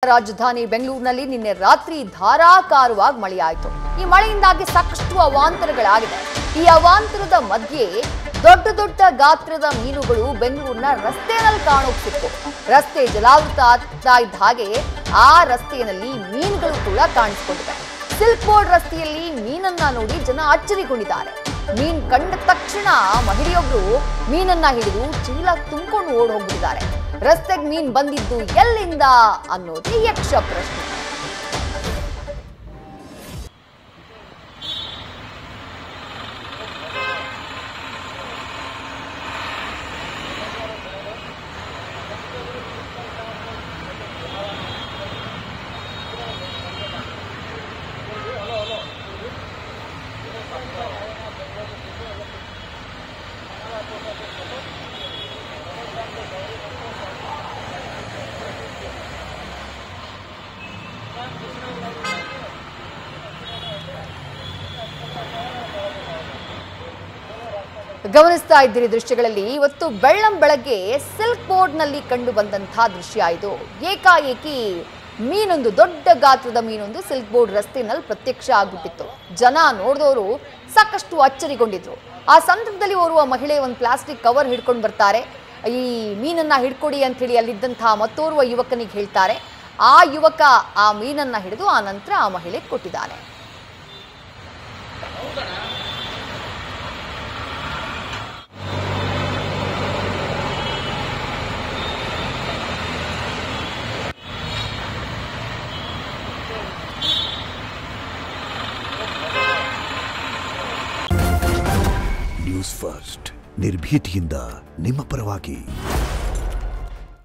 ರಾಜಧಾನಿ ಬೆಂಗಳೂರಿನಲ್ಲಿ ನಿನ್ನೆ ರಾತ್ರಿ ಧಾರಾಕಾರವಾಗಿ ಮಳೆಯಾಯಿತು। ಈ ಮಳೆಯಿಂದಾಗಿ ಸಾಕಷ್ಟು ಅವಾಂತರಗಳಾಗಿದೆ। ಈ ಅವಾಂತರದ ಮಧ್ಯೆ ದೊಡ್ಡ ದೊಡ್ಡ ಗಾತ್ರದ ಮೀನುಗಳು ಬೆಂಗಳೂರಿನ ರಸ್ತೆಯಲ್ಲಿ ಕಾಣುತ್ತಿತ್ತು। ರಸ್ತೆ ಜಲಾವೃತ ಆಗ್ತಾ ಇದ್ದ ಹಾಗೆ ಆ ರಸ್ತೆಯಲ್ಲಿ ಮೀನುಗಳು ಕೂಡ ಕಾಣಿಸಿಕೊಂಡಿವೆ। ಸಿಲ್ಕ್ ಬೋರ್ಡ್ ರಸ್ತೆಯಲ್ಲಿ ಮೀನನ್ನ ನೋಡಿ ಜನ ಅಚ್ಚರಿಗೊಂಡಿದ್ದಾರೆ। ಮೀನ್ ಕಂಡ ತಕ್ಷಣ ಮಹಿಳೆಯೊಬ್ಬರು ಮೀನನ್ನ ಹಿಡಿದು ಚೀಲ ತುಂಬಿಕೊಂಡು ಓಡ್ ಹೋಗ್ಬಿಟ್ಟಿದ್ದಾರೆ। ರಸ್ತೆಗೆ ಮೀನ್ ಬಂದಿದ್ದು ಎಲ್ಲಿಂದ ಅನ್ನೋದೇ ಯಕ್ಷ ಪ್ರಶ್ನೆ। ಗಮನಿಸ್ತಾ ಇದ್ದೀರಿ ದೃಶ್ಯಗಳಲ್ಲಿ ಇವತ್ತು ಬೆಳ್ಳಂಬೆಳಗ್ಗೆ ಸಿಲ್ಕ್ ಬೋರ್ಡ್ ನಲ್ಲಿ ಕಂಡು ಬಂದಂತಹ ದೃಶ್ಯ ಇದು। ಏಕಾಏಕಿ ಮೀನೊಂದು ದೊಡ್ಡ ಗಾತ್ರದ ಮೀನೊಂದು ಸಿಲ್ಕ್ ಬೋರ್ಡ್ ರಸ್ತೆಯಲ್ಲಿ ಪ್ರತ್ಯಕ್ಷ ಆಗಿಬಿಟ್ಟಿತ್ತು। ಜನ ನೋಡಿದವರು ಸಾಕಷ್ಟು ಅಚ್ಚರಿಗೊಂಡಿದ್ರು। ಆ ಸಂದರ್ಭದಲ್ಲಿ ಓರ್ವ ಮಹಿಳೆ ಒಂದು ಪ್ಲಾಸ್ಟಿಕ್ ಕವರ್ ಹಿಡ್ಕೊಂಡು ಬರ್ತಾರೆ। ಈ ಮೀನನ್ನ ಹಿಡ್ಕೊಡಿ ಅಂತ ಹೇಳಿ ಅಲ್ಲಿದ್ದಂತಹ ಮತ್ತೋರ್ವ ಯುವಕನಿಗೆ ಹೇಳ್ತಾರೆ। ಆ ಯುವಕ ಆ ಮೀನನ್ನ ಹಿಡಿದು ಆ ನಂತರ ಆ ಮಹಿಳೆ ಕೊಟ್ಟಿದ್ದಾನೆ। ನ್ಯೂಸ್ ಫಸ್ಟ್ ನಿರ್ಭೀತಿಯಿಂದ ನಿಮ್ಮ ಪರವಾಗಿ।